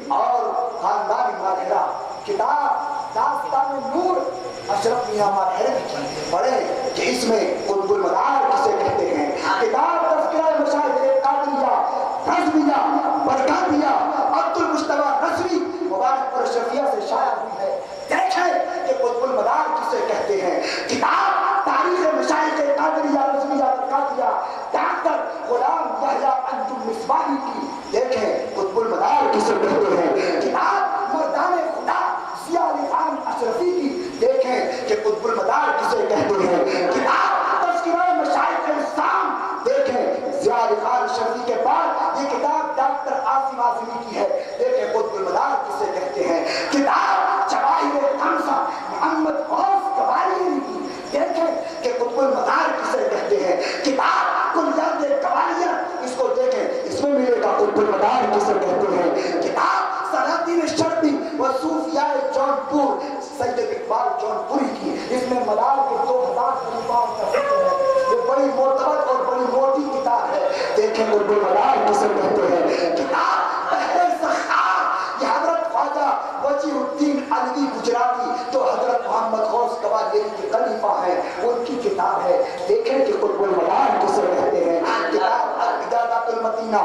اور خاندان ماہرہ کتاب داستان نور اشرف میاں ماہرہ کی پڑھے کہ اس میں قطب المدار کسے کہتے ہیں. کتاب تذکرہ مشاہد قادریہ رضویہ برکاتیہ عبد المجتبی رضوی مبارک اور شفیہ سے شائع ہوئی ہے. دیکھیں کہ قطب المدار کسے کہتے ہیں. کتاب تاریخ مشاہد قادریہ رضویہ برکاتیہ ڈاکٹر غلام یحییٰ انجم مصباحی کی. دیکھیں قطب المدار کسے کہتے ہیں. کتاب مردان خدا ضیاء علی خان اشرفی کی. دیکھیں کہ قطب المدار کسے کہتے ہیں. کتاب تذکرہ مشائخ الاسلام. دیکھیں ضیاء علی خان اشرفی کے بعد یہ کتاب ڈاکٹر عاصم اعظمی کی ہے. دیکھیں قطب المدار کسے کہتے ہیں. کتاب جواہر خمسہ محمد غوث قبائلی کی. دیکھیں کہ قطب المدار کسے کہتے ہیں. کتاب کلیات قوالیہ اس کو دیکھیں اس میں ملے گا قطب المدار کسے کہتے ہیں. کتاب سلاطین شرقی و صوفیاء جونپور سید اقبال جونپوری کی. اس میں مدار کے 2000 خلیفاؤں کا ذکر ہے. یہ بڑی معتبر اور بڑی موٹی کتاب ہے. دیکھیں قطب المدار کسے کہتے ہیں. کتاب بحر سخار یہ حضرت خواجہ وجیہ الدین علوی گجراتی جو حضرت محمد غوث قبائلی کے خلیفہ ہیں ان کی کتاب ہے. دیکھیں کہ قطب المدار کسے کہتے ہیں. کتاب الاجازات المتینہ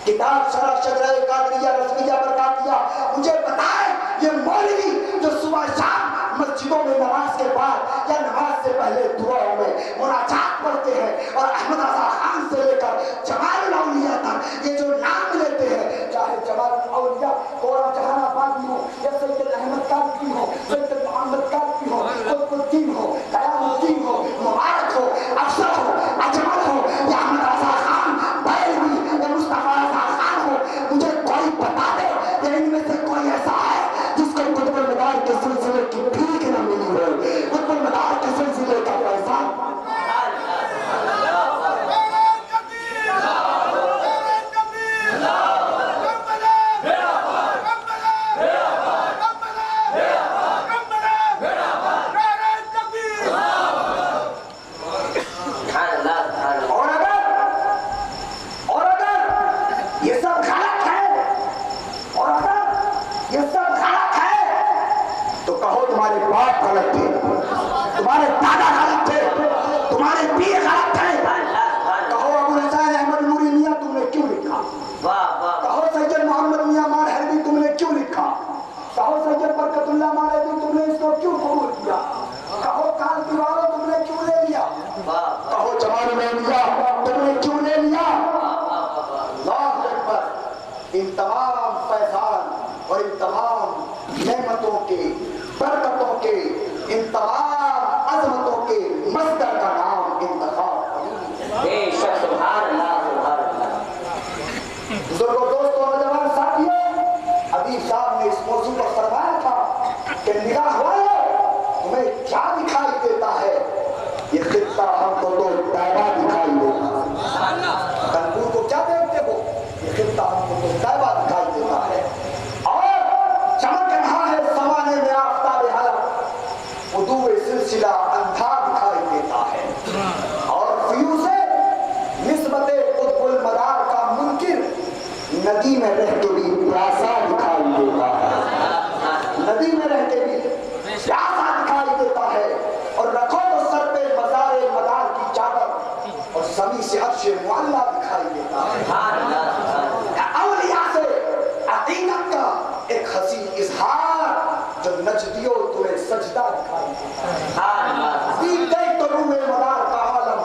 کتاب شرح شجرہ قادریہ رضویہ برکاتیہ. مجھے بتائیں یہ مولوی جو صبح شام مسجدوں میں نماز کے بعد یا نماز سے پہلے دعاؤں میں مناجات پڑھتے ہیں اور احمد رضا خان سے لے کر جمال الاولیاء تک یہ جو نام لیتے ہیں چاہے جمال الاولیاء گورا جہان آبادی ہو یا سید احمد کاظمی ہو سید محمد کاظمی ہو قطب الدین ہو قیام الدین ہو مبارک ہو افضل ہو اجمل ہو یا احمد رضا خان بیلوی یا مصطفیٰ رضا خان ہو مجھے کوئی بتا دے کہ ان میں سے کوئی ایسا ہے جس کو قطب المدار کے سلسلے کی بھیک نہ ملی ہو. قطب المدار کے سلسلے کا پیسہ غلط تھے, تمہارے دادا غلط تھے, تمہارے پیر غلط تھے. کہو ابو حسین احمد نوری میاں تم نے کیوں لکھا. کہو سید محمد میاں مار حلبی تم نے کیوں لکھا. کہو سید برکت اللہ مار حلبی تم نے اس کو کیوں قبول کیا. کہو کال دیواروں تم نے کیوں لے لیا. کہو جمال میاں تم نے کیوں لے لیا. اللہ اکبر. ان تمام فیضان اور ان تمام نعمتوں کے برکتوں کے ان تمام عظمتوں کے مصدر کا نام انتخاب. بے شک سبحان اللہ سبحان اللہ. بزرگوں دوستوں نوجوان ساتھیوں ادیب صاحب نے اس موضوع پر فرمایا تھا کہ نگاہ والے تمہیں کیا دکھائی دیتا ہے. یہ خطہ ہم کو تو طیبہ دکھائی دیتا ہے. کنپور کو کیا دیکھتے ہو. یہ خطہ ہم کو تو طیبہ دکھائی دیتا ہے اور چمک رہا ہے زمانے میں آفتاب حلق. وضوء سلسلہ اندھا دکھائی دیتا ہے اور فیوز نسبت قطب المدار کا منکر ندی میں رہ کے بھی پیاسا دکھائی دیتا ہے. ندی میں رہ کے بھی پیاسا دکھائی دیتا ہے. اور رکھو تو سر پہ مزار مدار کی چادر اور زمین سے عرش معلّہ دکھائی دیتا ہے. اولیاء سے عقیدت کا ایک حسین اظہار جو نجدیوں تمہیں سجدہ دکھائی دیتا ہے. دیکھ تو روح مدار کا عالم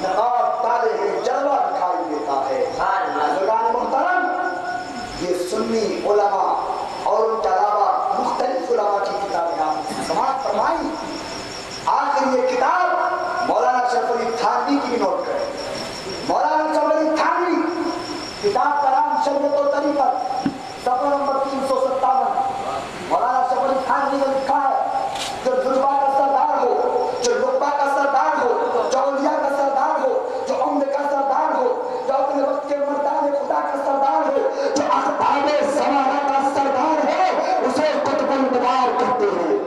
نقاب تالے میں جلوہ دکھائی دیتا ہے. بزرگان محترم یہ سنی علماء اور ان کے علاوہ مختلف علماء کی کتابیں آپ سماعت فرمائیں. آخر یہ کتاب مولانا اشرف علی تھانوی کی نوٹ کریں. مولانا اشرف علی تھانوی کتاب کا نام شریعت و طریقت صفحہ نمبر 357. مولانا اشرف علی تھانوی نے لکھا ہے جو جذبہ کا سردار ہو, جو رقبہ کا سردار ہو, جو اولیاء کا سردار ہو, جو عمد کا سردار ہو, جو اپنے وقت کے مردان خدا کا سردار ہو, جو اقطاب زمانہ کا سردار ہے اسے قطب المدار کہتے ہیں.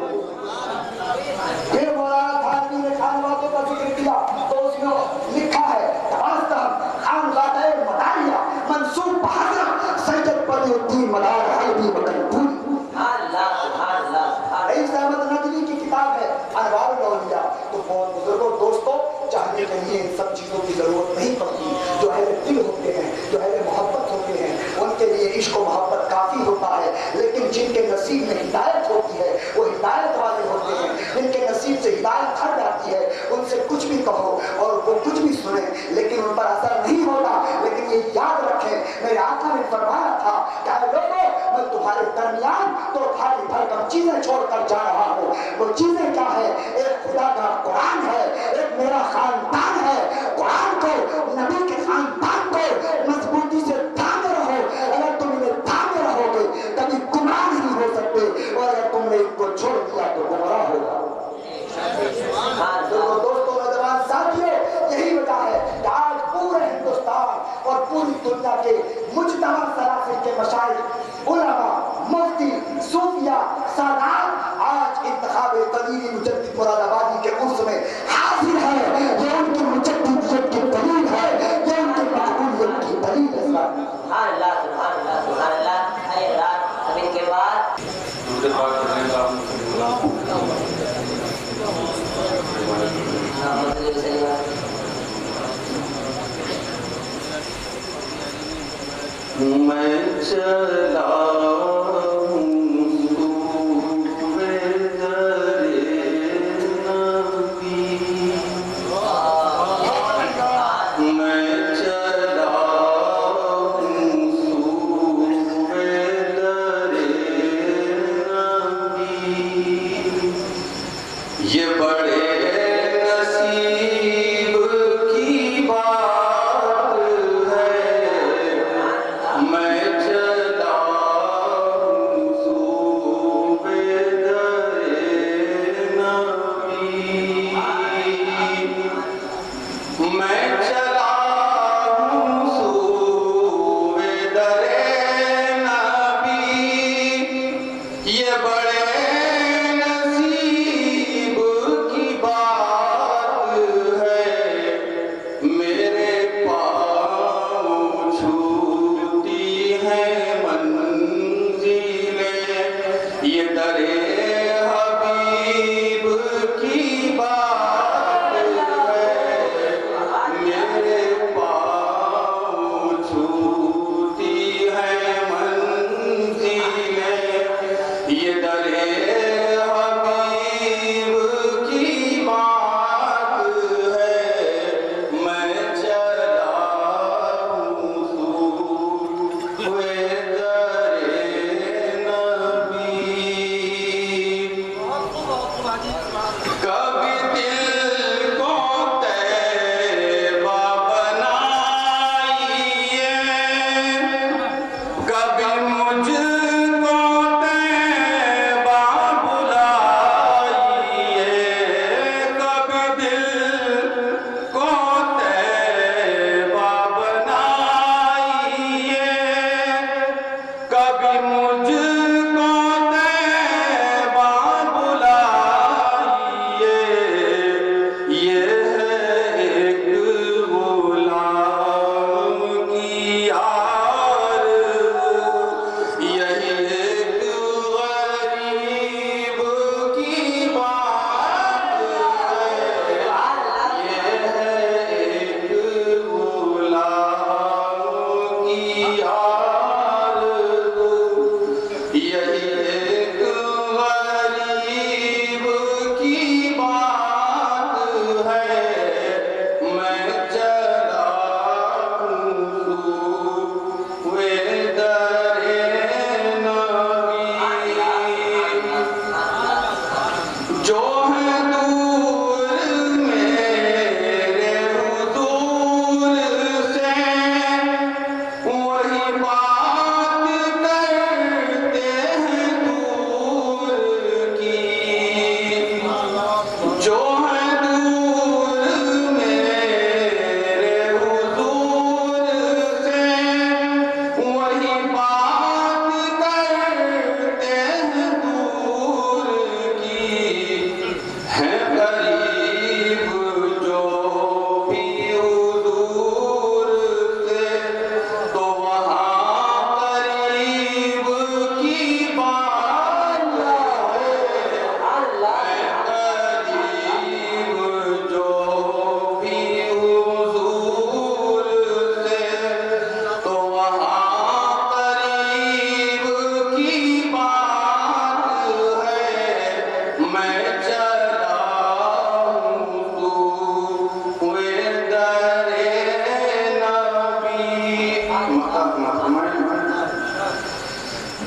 پھر مولانا تھانوی نے خانوادوں کا ذکر کیا تو اس نے لکھا ہے خانزادہ مداریہ منصوب بحضرت سید پر کہانی وکل پوری. رئیس احمد ندوی کی کتاب ہے انوار الاولیاء. تو بہت بزرگوں دوستوں چاہنے کے لیے ان سب چیزوں کی ضرورت نہیں پڑتی. جو اہل دل ہوتے ہیں, جو اہل محبت ہوتے ہیں, ان کے لیے عشق و محبت کافی ہوتا ہے. لیکن جن کے نصیب میں ہدایت ہوتی ہے وہ ہدایت والے ہوتے ہیں. جن کے نصیب سے ہدایت ہٹ جاتی ہے ان سے کچھ بھی کہو اور وہ کچھ بھی سنیں لیکن ان پر اثر نہیں ہوتا. لیکن یہ یاد رکھیں, میرے آقا نے فرمایا تھا کہ اے لوگوں, میں تمہارے درمیان تو بھاری بھرکم چیزیں چھوڑ کر جا رہا ہوں. وہ چیزیں کیا ہے؟ ایک خدا کا قرآن ہے, ایک میرا خاندان ہے. قرآن کو, نبی کے خاندان کو مضبوطی سے تھامے رہو. اگر تم انہیں تھامے رہو گے کبھی گمراہ نہیں ہو سکتے, اور اگر تم نے ان کو چھوڑ دیا تو گمراہ ہوگا. دوستوں نوجوان ساتھیوں, یہی وجہ ہے کہ آج پورے ہندوستان اور پوری دنیا کے مجتمع سراسر کے مشائخ, علماء, مفتی, صوفیاء, سادات آج انتخاب قدیری مجدد مراد آبادی کے عرس میں حاضر ہے. یہ ان کی مجددیت کی دلیل ہے, یہ ان کی مقبولیت کی دلیل ہے. سبحان اللہ, سبحان اللہ, سبحان اللہ. ارے رات ابھی کے بعد میں چلا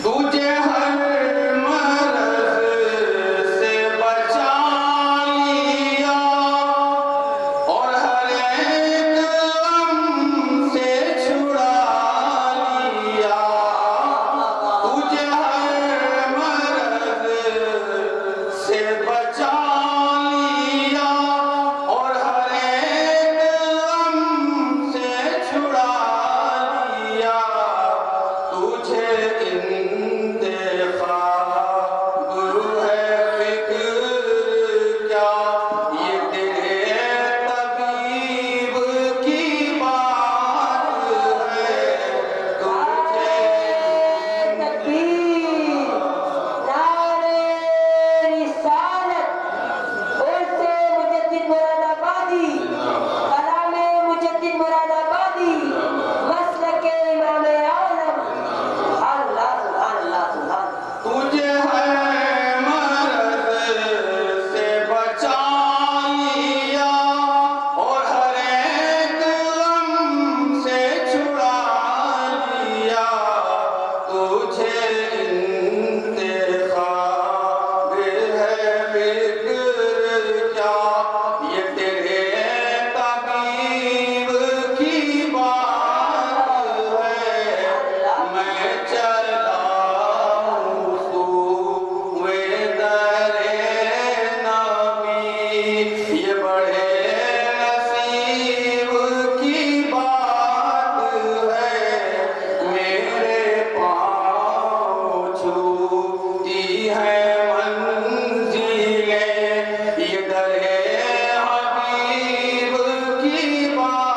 تجھے ہر مرض سے بچا لیا اور ہر ایک غم سے چھڑا لیا تجھے ہر مرض سے بچا لیا اور ہر ایک غم سے چھڑا لیا تجھے انتخاب ہے فکر کیا یہ تیرے طبیب کی بات ہے تجھے تکبیر نعرے رسالت عرف مجدد مراد آبادی کلام مجدد مراد آبادی مسلک امام اعظم سبحان اللہ سبحان اللہ سبحان تجھے ہر مرض سے بچا لیا اور ہر ایک غم سے چھڑا لیا تجھے انتخاب ہے فکر کیا یہ تیرے طبیب کی بات ہے میں چلا ہوں سوئے در نبی یہ بڑے نصیب کی بات ہے میرے پاؤں چھوتی ہے منزلیں یہ در حبیب کی بات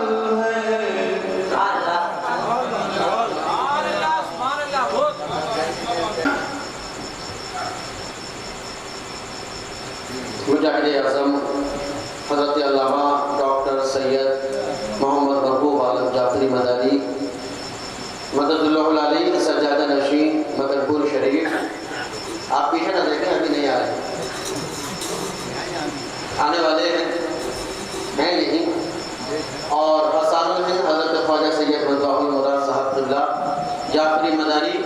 ہے سبحان مجاہد اعظم حضرت علامہ ڈاکٹر سید محمد محبوب عالم جعفری مدنی مدد اللہ علیہ سجادہ نشین مدن پور شریف آپ پیچھے نہ دیکھیں ابھی نہیں آ رہے آنے والے ہیں یہی اور حسان الہند حضرت خواجہ سید مصباح المراد صاحب قبلہ جعفری مدنی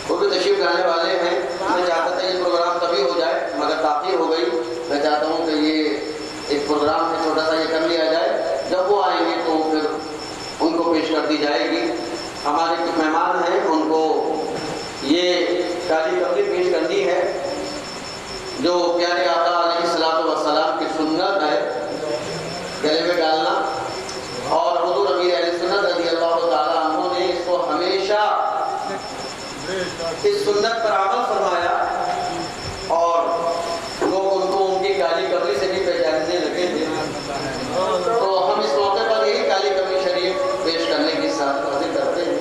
وہ بھی تشریف لانے والے ہیں میں چاہتا تھا یہ پروگرام تبھی ہو جائے مگر تاخیر ہو گئی میں چاہتا ہوں کہ یہ ایک پروگرام ہے چھوٹا سا یہ کر لیا جائے جب وہ آئیں گے تو پھر ان کو پیش کر دی جائے گی ہمارے کچھ مہمان ہیں ان کو یہ کالی کملی پیش کرنی ہے جو پیارے آقا علیہ الصلوۃ والسلام کی سنت ہے گلے میں ڈالنا اور حضور امیر اہل سنت رضی اللہ تعالیٰ عنہ نے اس کو ہمیشہ اس سنت پر عمل فرمایا اور لوگ ان کو ان کی کالی کملی سے بھی پہچاننے لگے تھے تو ہم اس موقع پر یہی کالی کملی شریف پیش کرنے کی ساتھ حاضر کرتے ہیں